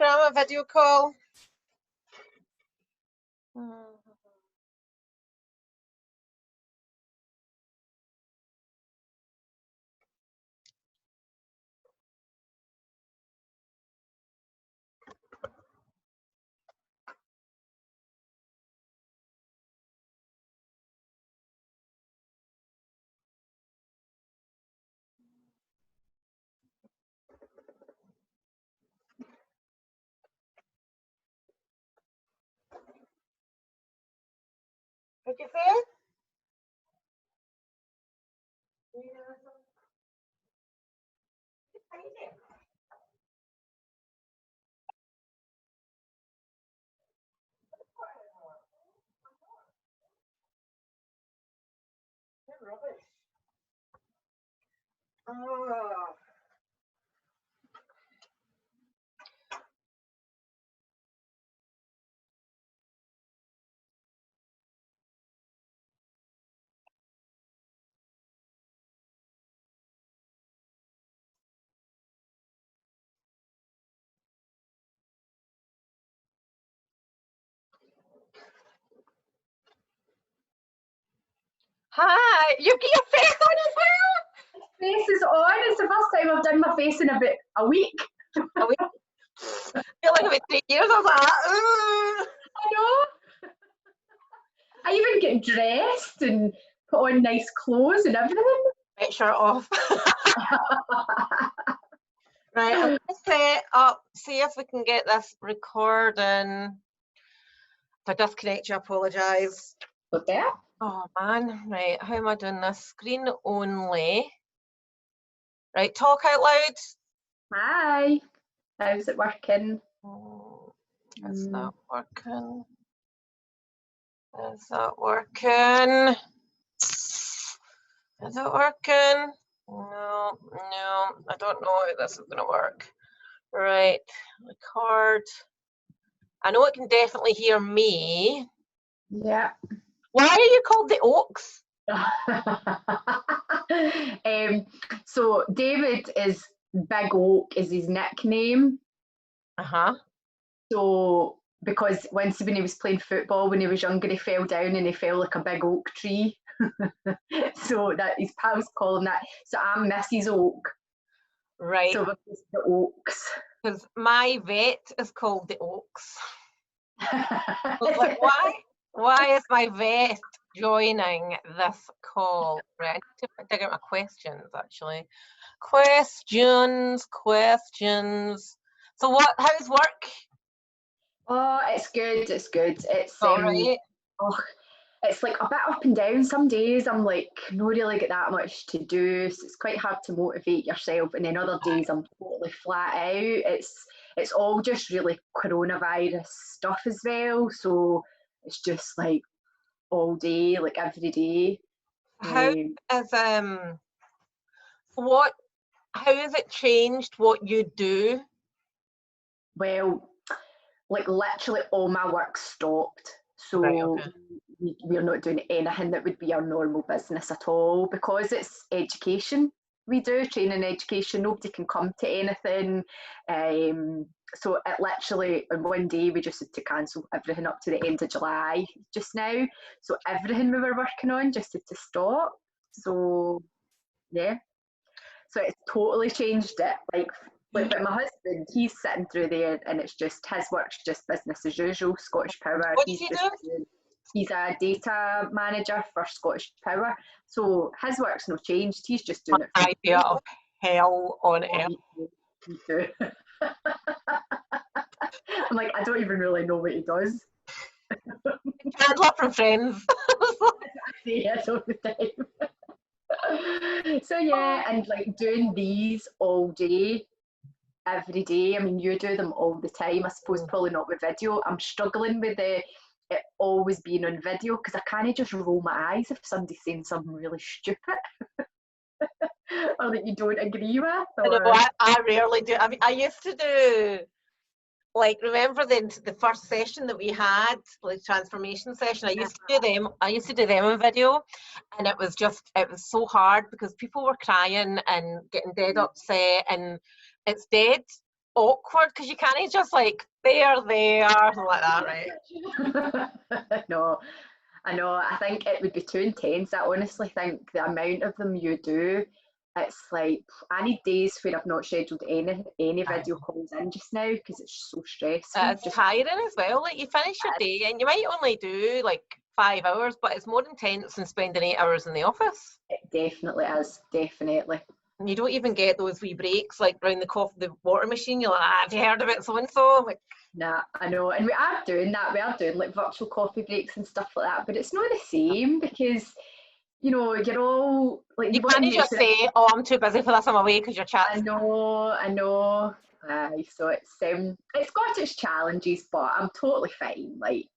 on a video call. What'd you say? Rubbish. Oh. Hi, you get your face on as well? Face is on. It's the first time I've done my face in about a week. A week? I feel like about 3 years I was like, I know. I even get dressed and put on nice clothes and everything. Right, shirt off. Right, I'm going to set up, see if we can get this recording. If I disconnect you, I apologise. Okay. Oh man, right, how am I doing this? Screen only. Right, talk out loud. Hi. How's it working? Is that working? Is that working? Is it working? No, I don't know how this is going to work. Right, record. I know it can definitely hear me. Yeah. Why are you called the Oaks? So David is Big Oak is his nickname. So because when he was playing football when he was younger, he fell down and he fell like a big oak tree. So that his pals call him that. So I'm Mrs. Oak. Right. So the Oaks. Because my vet is called the Oaks. I was like, why is my vet joining this call? Right, I need to dig out my questions actually. Questions. So how's work? Oh, it's good. It's All right. It's like a bit up and down. Some days I'm like not really get that much to do, so it's quite hard to motivate yourself. And then other days I'm totally flat out. It's all just really coronavirus stuff as well. So it's just like all day, like every day. How has it changed what you do? Well, like literally all my work stopped. So right, okay. we're not doing anything that would be our normal business at all because it's education. We do training education. Nobody can come to anything. So it literally in one day we just had to cancel everything up to the end of July just now. So everything we were working on just had to stop. So yeah. So it's totally changed it. But my husband, he's sitting through there and it's just his work's just business as usual. Scottish Power. What does he do? He's a data manager for Scottish Power. So his work's not changed. He's just doing it. Idea of hell on earth. I'm like, I don't even really know what he does. Chandler from Friends. Yes, all the time. So yeah, and like doing these all day, every day. I mean, you do them all the time. I suppose probably not with video. I'm struggling with it always being on video because I can't just roll my eyes if somebody's saying something really stupid or that you don't agree with. Or... I rarely do. I mean, I used to do. Like, remember the first session that we had, like transformation session, I used to do them in video, and it was so hard because people were crying and getting dead upset, and it's dead awkward because you can't just like there, something like that, right? No, I know. I think it would be too intense. I honestly think the amount of them you do, it's like I need days where I've not scheduled any video calls in just now because it's so stressful. It's tiring as well. Like you finish your day and you might only do like 5 hours, but it's more intense than spending 8 hours in the office. It definitely is, definitely. And you don't even get those wee breaks like round the water machine. You're like, have you heard of it? So and so. Like, nah, I know, and we are doing that. We are doing like virtual coffee breaks and stuff like that, but it's not the same because you're all like you can't just say, "Oh, I'm too busy for this. I'm away," because you're chatting. I know. So it's got its challenges, but I'm totally fine. Like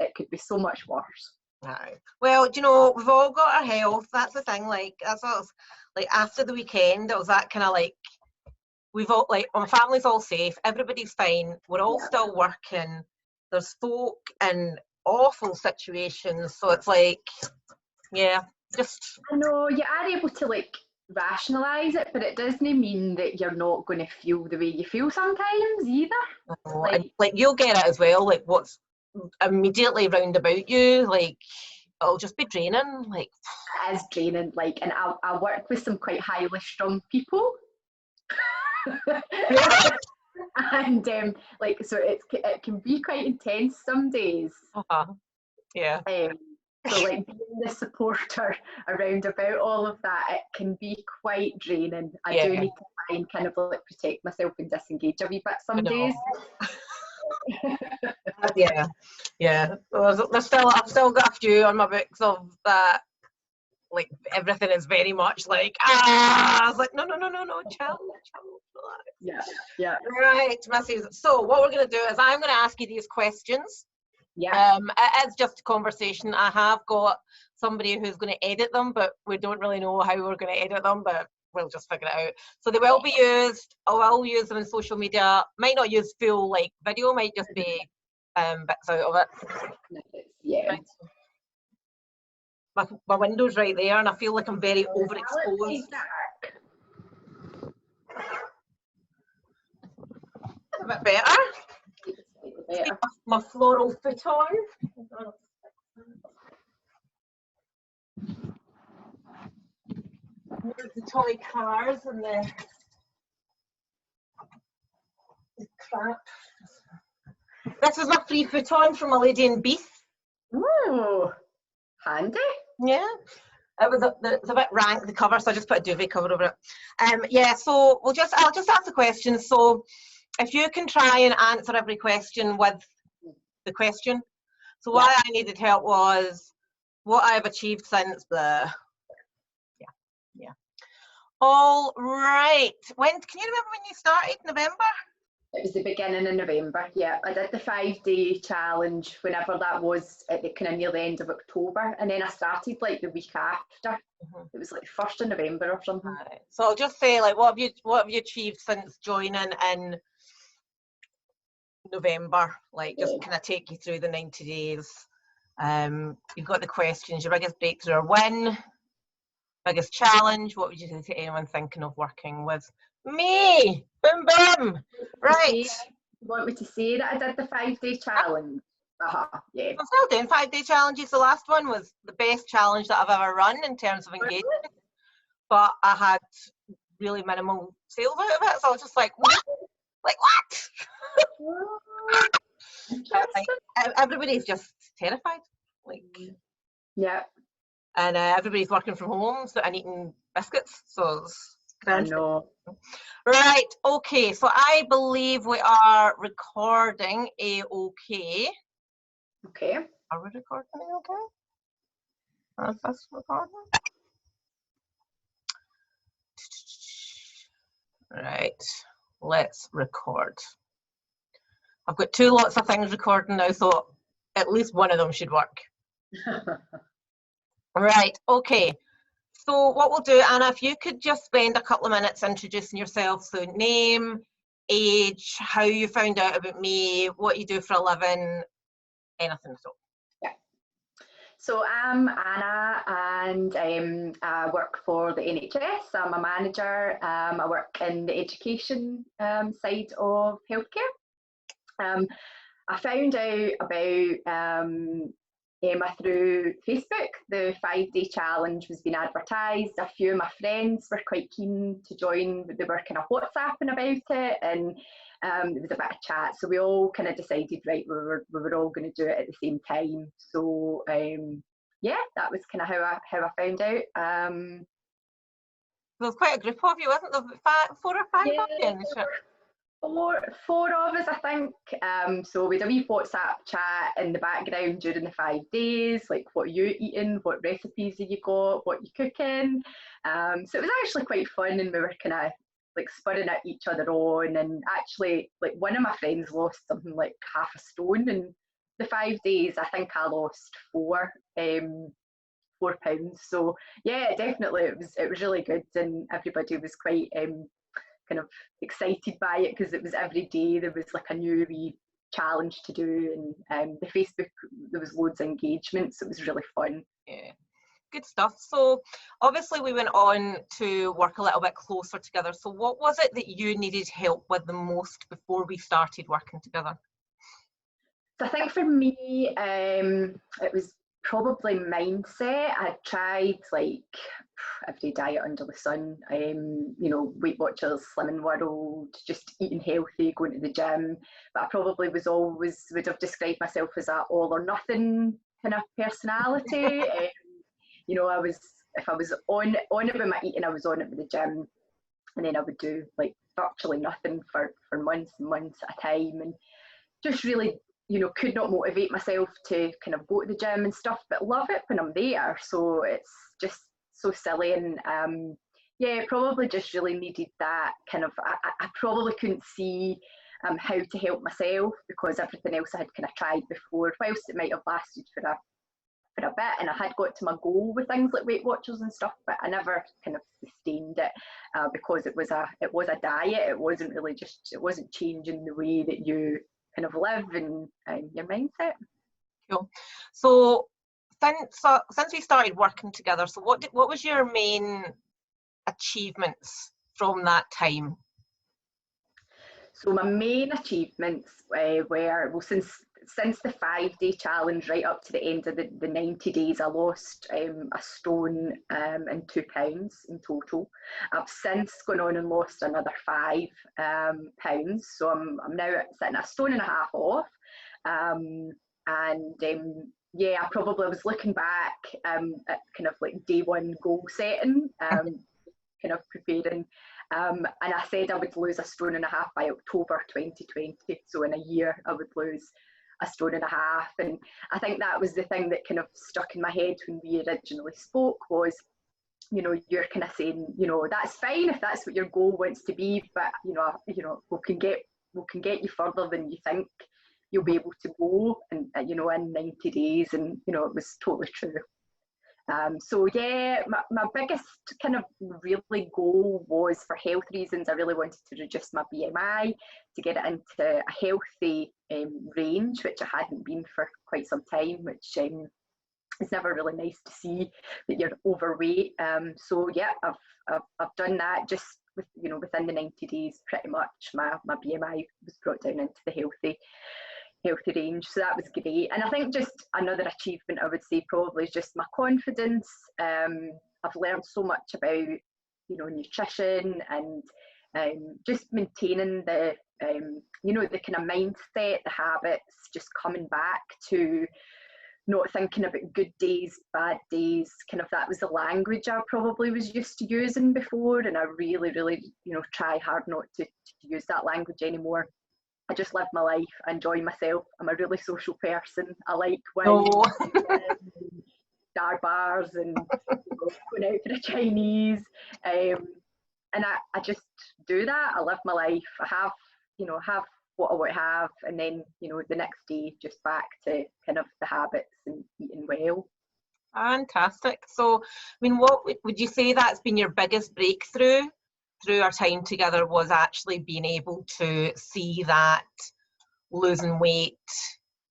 it could be so much worse. Right. Well, we've all got our health. That's the thing. Like that's what I was, like after the weekend, it was that kind of like we've all like my family's all safe. Everybody's fine. We're all still working. There's folk in awful situations, so it's like, yeah, just. I know you are able to like rationalise it, but it doesn't mean that you're not going to feel the way you feel sometimes either. Like you'll get it as well. Like what's immediately round about you, like it'll just be draining. Like it is draining. Like, and I work with some quite highly strung people, and like so it can be quite intense some days. Yeah. So like being the supporter around about all of that, it can be quite draining. I do need to try and kind of like protect myself and disengage a wee bit some days. Yeah. I've still got a few on my books of that. Like everything is very much like I was like no, chill. Yeah. Right, Mrs. So what we're going to do is I'm going to ask you these questions. Yeah. It is just a conversation. I have got somebody who's going to edit them, but we don't really know how we're going to edit them, but we'll just figure it out. So they will be used. I will use them in social media. Might not use full like video, might just be bits out of it. Yeah. Right. My window's right there, and I feel like I'm very overexposed. A bit better. My floral futon. There's the toy cars and the crap. This is my free futon from a lady in Beath. Ooh, handy. Yeah. It's a bit rank, the cover, so I just put a duvet cover over it. Yeah, so I'll just ask the questions. So if you can try and answer every question with the question. So why I needed help was what I've achieved since the yeah. All right. Can you remember when you started? November? It was the beginning of November. Yeah, I did the 5-day challenge whenever that was at the kind of near the end of October, and then I started like the week after. It was like 1st of November or something. Right. So I'll just say like what have you achieved since joining in November? Like just kind of take you through the 90 days. You've got the questions, your biggest breakthrough or win, biggest challenge. What would you say to anyone thinking of working with me? Boom boom. Right. You want me to say that I did the 5-day challenge? Yeah. I'm still doing 5-day challenges. The last one was the best challenge that I've ever run in terms of engagement, but I had really minimal sales out of it. So I was just like, what? Like what? Everybody's just terrified. Like yeah. And everybody's working from home and eating biscuits. So it's grand. I know. Right, okay, so I believe we are recording a-okay. Okay. Are we recording a-okay? Is this recording? Right, let's record. I've got 2 lots of things recording now, so at least one of them should work. Right, okay. So what we'll do, Anna, if you could just spend a couple of minutes introducing yourself, so name, age, how you found out about me, what you do for a living, anything at all. So I'm Anna, and I work for the NHS. I'm a manager. I work in the education side of healthcare. I found out about Emma through Facebook. The 5-day challenge was being advertised. A few of my friends were quite keen to join, but they were kind of WhatsApping about it, and there was a bit of chat. So we all kind of decided, right, we were all going to do it at the same time. So yeah, that was kind of how I found out. There was quite a group of you, wasn't there? 4 or 5 of you? Four of us, I think. So we had a wee WhatsApp chat in the background during the 5 days, like what are you eating, what recipes have you got, what you cooking. So it was actually quite fun, and we were kind of like spurring at each other on. And actually, like one of my friends lost something like half a stone in the 5 days. I think I lost 4 pounds. So yeah, definitely it was really good, and everybody was quite kind of excited by it, because it was every day there was like a new wee challenge to do, and the Facebook, there was loads of engagement, so it was really fun. Yeah, good stuff. So obviously we went on to work a little bit closer together. So what was it that you needed help with the most before we started working together? So I think for me, it was probably mindset. I tried like every diet under the sun, Weight Watchers, Slimming World, just eating healthy, going to the gym. But I probably would have described myself as a all or nothing kind of personality. If I was on it with my eating, I was on it with the gym, and then I would do like virtually nothing for months and months at a time, and just really could not motivate myself to kind of go to the gym and stuff, but love it when I'm there. So it's just so silly, and yeah, probably just really needed that kind of. I probably couldn't see how to help myself, because everything else I had kind of tried before, whilst it might have lasted for a bit, and I had got to my goal with things like Weight Watchers and stuff, but I never kind of sustained it, because it was a diet. It wasn't changing the way that you kind of live and your mindset. Cool. So since we started working together, so what was your main achievements from that time? So my main achievements were, well, since the 5-day challenge right up to the end of the 90 days, I lost a stone and 2 pounds in total. I've since gone on and lost another 5 pounds. So I'm now sitting at a stone and a half off. Yeah, I probably was looking back at kind of like day one goal setting, kind of preparing. And I said I would lose a stone and a half by October 2020. So in a year, I would lose a stone and a half. And I think that was the thing that kind of stuck in my head when we originally spoke was, you're kind of saying, that's fine if that's what your goal wants to be, but we can get you further than you think you'll be able to go, and in 90 days. And it was totally true. So yeah, my biggest kind of really goal was, for health reasons, I really wanted to reduce my BMI, to get it into a healthy range, which I hadn't been for quite some time, which is never really nice to see that you're overweight. So yeah, I've done that. Just within the 90 days, pretty much my BMI was brought down into the healthy range. So that was great. And I think just another achievement I would say probably is just my confidence. I've learned so much about nutrition, and just maintaining the the kind of mindset, the habits, just coming back to not thinking about good days, bad days. Kind of, that was the language I probably was used to using before, and I really try hard not to use that language anymore. I just live my life, I enjoy myself. I'm a really social person. I like wine, star bars, and going out for a Chinese. And I just do that. I live my life. I have what I want to have, and then the next day just back to kind of the habits and eating well. Fantastic. So, I mean, what would you say that's been your biggest breakthrough through our time together, was actually being able to see that losing weight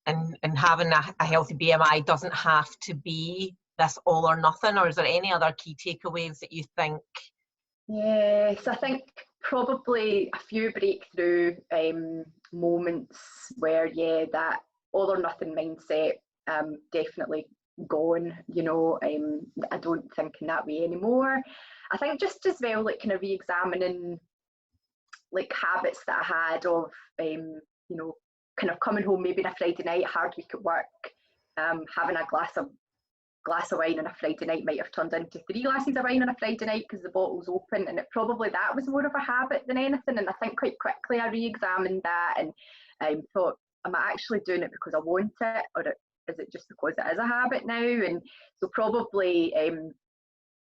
and having a healthy BMI doesn't have to be this all or nothing, or is there any other key takeaways that you think? Yes, I think probably a few breakthrough moments where, yeah, that all or nothing mindset definitely gone, you know. I don't think in that way anymore. I think just as well, like, kind of re-examining like habits that I had of, you know, kind of coming home maybe on a Friday night, hard week at work, having a glass of wine on a Friday night might have turned into 3 glasses of wine on a Friday night because the bottle's open, and it probably that was more of a habit than anything. And I think quite quickly I re-examined that and thought, am I actually doing it because I want it, or is it just because it is a habit now? And so probably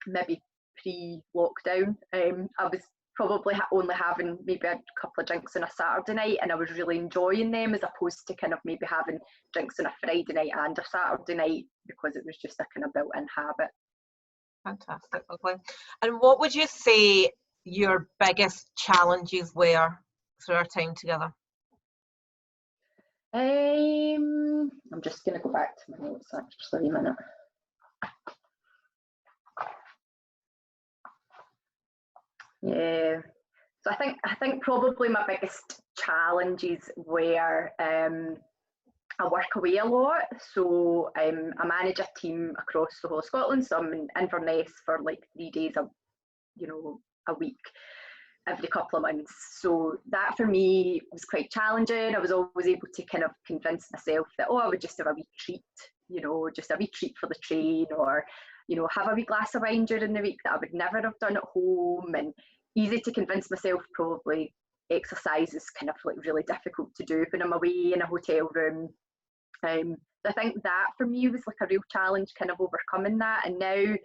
maybe pre-lockdown, I was probably only having maybe a couple of drinks on a Saturday night, and I was really enjoying them, as opposed to kind of maybe having drinks on a Friday night and a Saturday night, because it was just a kind of built-in habit. Fantastic, lovely. And what would you say your biggest challenges were through our time together? I'm just going to go back to my notes actually a minute. Yeah, so I think probably my biggest challenges were I work away a lot, so I manage a team across the whole of Scotland. So I'm in Inverness for like 3 days a week, every couple of months. So that for me was quite challenging. I was always able to kind of convince myself that, oh, I would just have a wee treat, you know, just a wee treat for the train, or, you know, have a wee glass of wine during the week that I would never have done at home. And easy to convince myself. Probably exercise is kind of like really difficult to do when I'm away in a hotel room. I think that for me was like a real challenge, kind of overcoming that. And now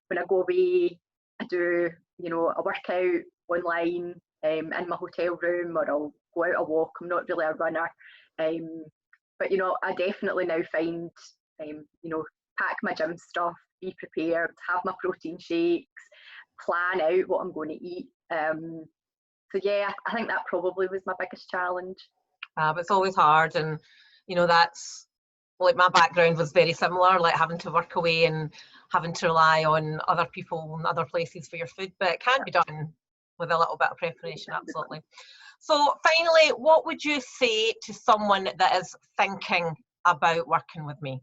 when I go away, I do, you know, a workout online in my hotel room, or I'll go out a walk. I'm not really a runner, but you know, I definitely now find, you know, pack my gym stuff, be prepared, have my protein shakes, plan out what I'm going to eat. So yeah, I think that probably was my biggest challenge. But it's always hard, and you know, that's like my background was very similar, like having to work away and having to rely on other people and other places for your food, but it can be done with a little bit of preparation, absolutely. So finally, what would you say to someone that is thinking about working with me?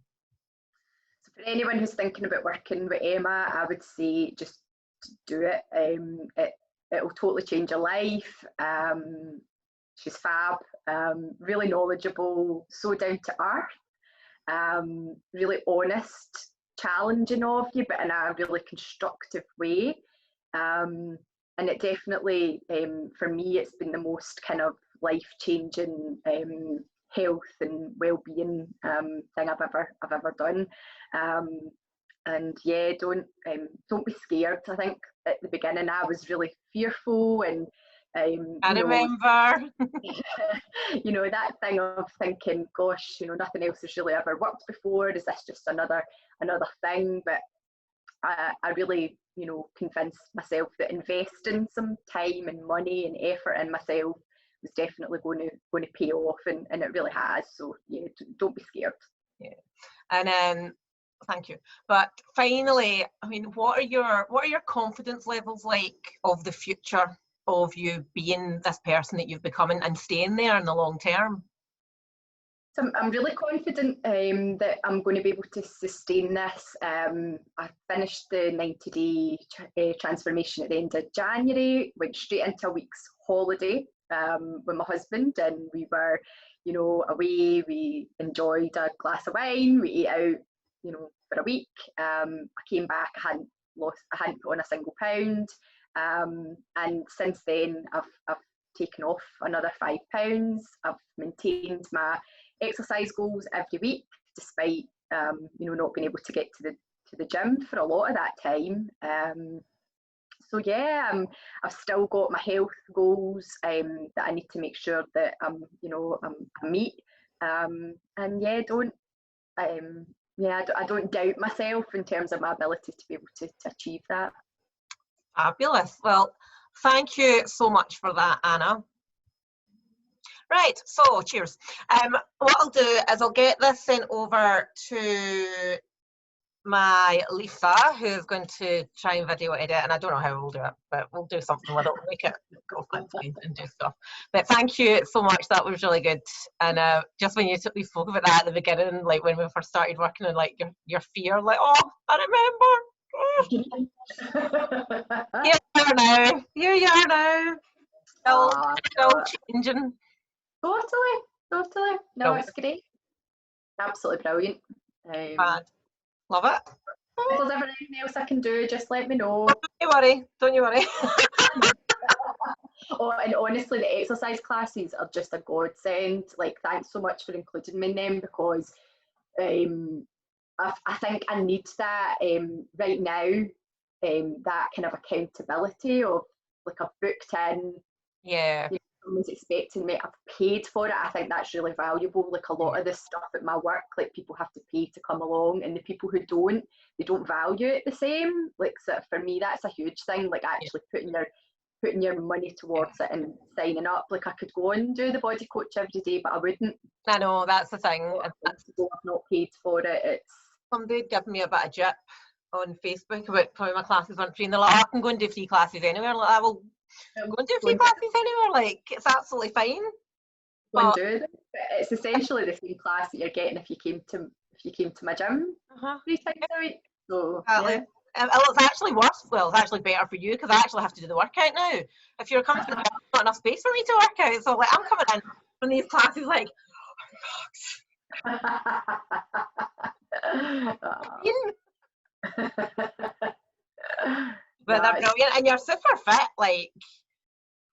So for anyone who's thinking about working with Emma, I would say just do it. It'll totally change your life. She's fab, really knowledgeable, so down to earth, really honest, challenging of you, but in a really constructive way. And it definitely, for me, it's been the most kind of life-changing health and well-being thing I've ever done. And yeah, don't be scared. I think at the beginning I was really fearful, and I remember. You know, that thing of thinking, gosh, you know, nothing else has really ever worked before. Is this just another thing? But I really, you know, convinced myself that investing some time and money and effort in myself was definitely going to pay off, and it really has. So yeah, don't be scared. Yeah, and thank you. But finally, I mean, what are your confidence levels like of the future of you being this person that you've become and staying there in the long term? So I'm really confident that I'm going to be able to sustain this. I finished the 90-day transformation at the end of January, went straight into a week's holiday with my husband, and we were, you know, away. We enjoyed a glass of wine, we ate out, you know, for a week. I came back, I hadn't put on a single pound, and since then I've taken off another 5 pounds. I've maintained my exercise goals every week, despite you know, not being able to get to the gym for a lot of that time. So yeah, I've still got my health goals that I need to make sure that I meet. And yeah, I don't doubt myself in terms of my ability to be able to achieve that. Fabulous. Well, thank you so much for that, Anna. Right, so cheers. What I'll do is I'll get this sent over to my Lisa, who's going to try and video edit, and I don't know how we'll do it, but we'll do something with it. We'll make it go fancy and do stuff. But thank you so much. That was really good. And just when we spoke about that at the beginning, like when we first started working on like your fear, like, oh, I remember. Here you are now. Here you are now. Still changing. Totally. No, it's great. Absolutely brilliant. Love it. If there's ever anything else I can do, just let me know. Don't you worry. Oh, and honestly, the exercise classes are just a godsend. Like, thanks so much for including me in them, because I think I need that right now, that kind of accountability of, like, I've booked in. Yeah. Someone's expecting me, I've paid for it. I think that's really valuable. Like, a lot of this stuff at my work, like, people have to pay to come along, and the people who don't, they don't value it the same. Like, so for me, that's a huge thing. Like, actually putting your money towards it and signing up. Like, I could go and do the body coach every day, but I wouldn't. I know, that's the thing. I've not paid for it. It's somebody gave me a bit of jip on Facebook about how my classes weren't free, and they're like, oh, I can go and do free classes anywhere. Like, I will go and do free classes anywhere. Like, it's absolutely fine. But it's essentially the same class that you're getting if you came to my gym 3 times a week. So exactly. It's actually worse. Well, it's actually better for you, because I actually have to do the workout now. If you're coming to the gym, there's not enough space for me to work out. So, like, I'm coming in from these classes like, but they're brilliant, and you're super fit. Like,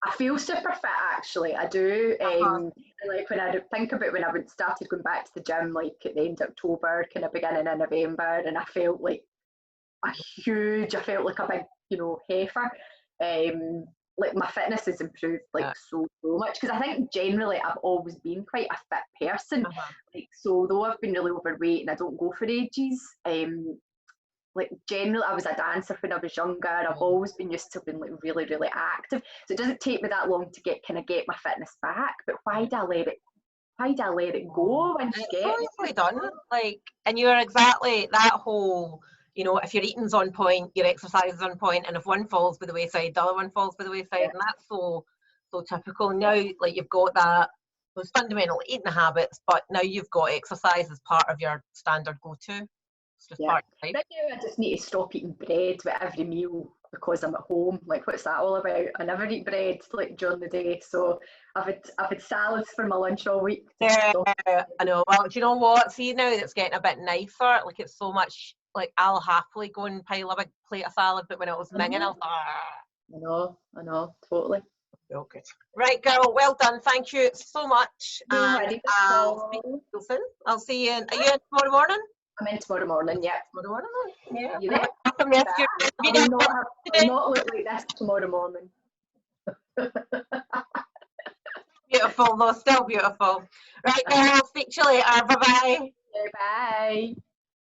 I feel super fit, actually. I do. Like, when I think about when I started going back to the gym, like at the end of October, kind of beginning of November, and I felt like I felt like a big, heifer. Like, my fitness has improved so much, because I think generally I've always been quite a fit person. Like, so though I've been really overweight and I don't go for ages, like, generally I was a dancer when I was younger. I've always been used to being, like, really, really active. So it doesn't take me that long to get my fitness back. But why do I let it go once you get it? It's done. Like, and you're exactly that whole, if your eating's on point, your exercise is on point, and if one falls by the wayside, the other one falls by the wayside, and that's so typical. Now, like, you've got those fundamental eating habits, but now you've got exercise as part of your standard go-to. It's just part of life. I just need to stop eating bread with every meal because I'm at home. Like, what's that all about? I never eat bread, like, during the day, so I've had salads for my lunch all week. Yeah, I know. Well, do you know what? See, now it's getting a bit nicer. Like, it's so much. Like, I'll happily go and pile a big plate of salad, but when it was minging, I was I know, totally. Okay. Right, girl, well done. Thank you so much. And I'll speak to you soon. I'll see you are you in tomorrow morning? I'm in tomorrow morning, yeah. Tomorrow morning? Yeah. You there? I will not look like this tomorrow morning. Beautiful, though, still beautiful. Right, girl, I'll speak to you later. Bye-bye. Bye.